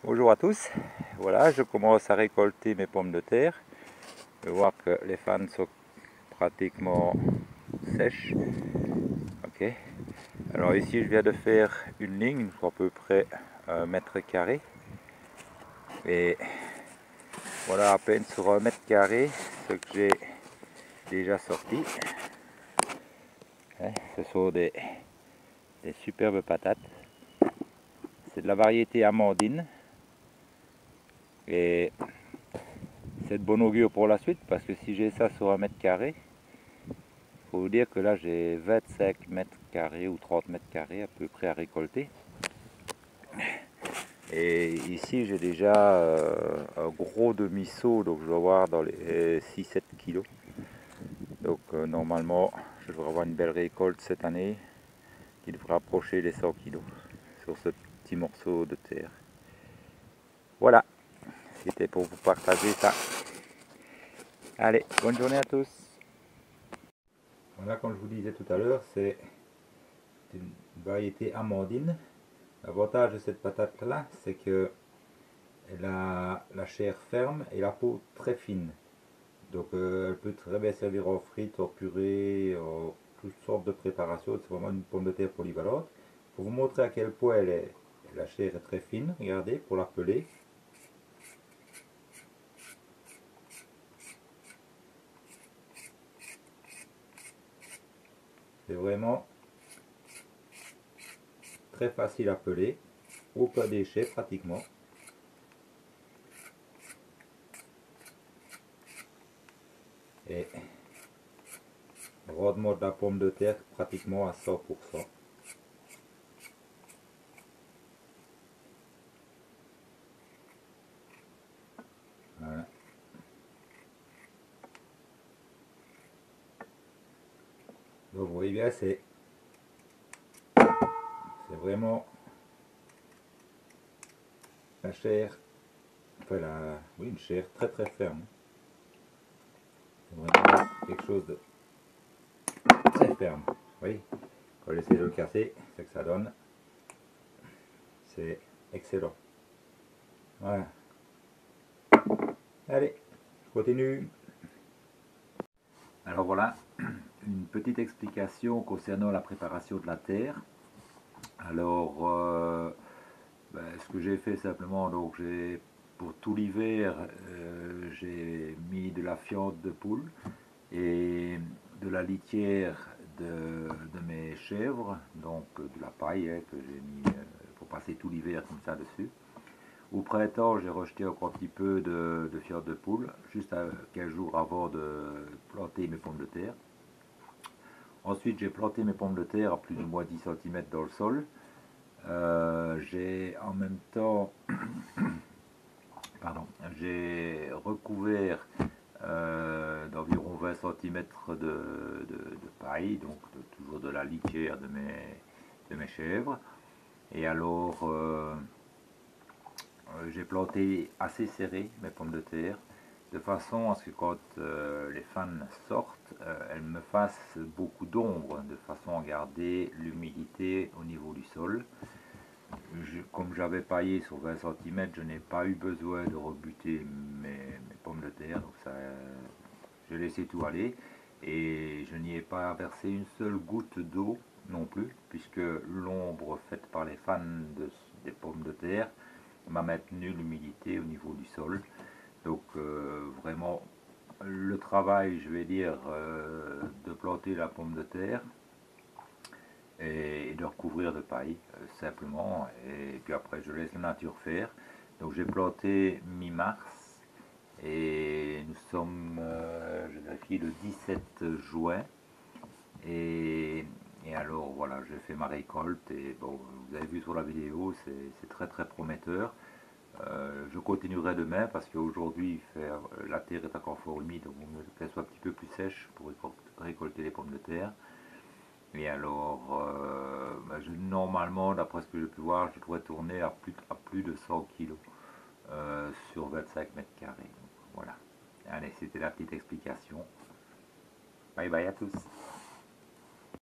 Bonjour à tous, voilà je commence à récolter mes pommes de terre. Je vois que les fans sont pratiquement sèches. Ok. Alors ici je viens de faire une ligne, à peu près 1 m². Et voilà à peine sur 1 m², ce que j'ai déjà sorti. Ce sont des superbes patates. C'est de la variété amandine. Et c'est de bon augure pour la suite parce que si j'ai ça sur 1 m², il faut vous dire que là j'ai 25 m² ou 30 m² à peu près à récolter. Et ici j'ai déjà un gros demi-seau, donc je dois avoir dans les 6-7 kg. Donc normalement je devrais avoir une belle récolte cette année qui devrait approcher les 100 kg sur ce petit morceau de terre. Voilà, c'était pour vous partager ça. Allez, bonne journée à tous. Voilà, comme je vous disais tout à l'heure, c'est une variété amandine. L'avantage de cette patate là, c'est que elle a la chair ferme et la peau très fine. Donc elle peut très bien servir en frites, en purée, en toutes sortes de préparations. C'est vraiment une pomme de terre polyvalente. Pour vous montrer à quel point la chair est très fine, regardez, pour la peler. C'est vraiment très facile à peler, aucun déchet pratiquement. Et rendement de la pomme de terre pratiquement à 100%. Voilà. Donc vous voyez bien, c'est vraiment la chair, enfin oui, une chair très très ferme. C'est vraiment quelque chose de très ferme. Vous voyez, quand j'essaie de le casser, c'est que ça donne. C'est excellent. Voilà. Allez, je continue. Alors voilà, une petite explication concernant la préparation de la terre. Alors, ce que j'ai fait simplement, donc j'ai pour tout l'hiver, j'ai mis de la fiente de poule et de la litière de mes chèvres, donc de la paille que j'ai mis pour passer tout l'hiver comme ça dessus. Au printemps, j'ai rejeté encore un petit peu de fiente de poule, juste quelques jours avant de planter mes pommes de terre. Ensuite, j'ai planté mes pommes de terre à plus ou moins 10 cm dans le sol. J'ai en même temps j'ai recouvert d'environ 20 cm de paille, donc toujours de la litière de mes chèvres. Et alors j'ai planté assez serré mes pommes de terre, de façon à ce que quand les fans sortent, elles me fassent beaucoup d'ombre, de façon à garder l'humidité au niveau du sol. Comme j'avais paillé sur 20 cm, je n'ai pas eu besoin de rebuter mes pommes de terre, donc ça, j'ai laissé tout aller et je n'y ai pas versé une seule goutte d'eau non plus, puisque l'ombre faite par les fans des pommes de terre m'a maintenu l'humidité au niveau du sol. Donc vraiment le travail, je vais dire, de planter la pomme de terre et de recouvrir de paille simplement, et puis après je laisse la nature faire. Donc j'ai planté mi-mars et nous sommes, je vérifie, le 17 juin et alors voilà, j'ai fait ma récolte et bon, vous avez vu sur la vidéo, c'est très très prometteur. Je continuerai demain parce qu'aujourd'hui la terre est encore fort humide, donc qu'elle soit un petit peu plus sèche pour récolter les pommes de terre. Et alors, normalement, d'après ce que j'ai pu voir, je devrais tourner à plus de 100 kg sur 25 m². Voilà. Allez, c'était la petite explication. Bye bye à tous.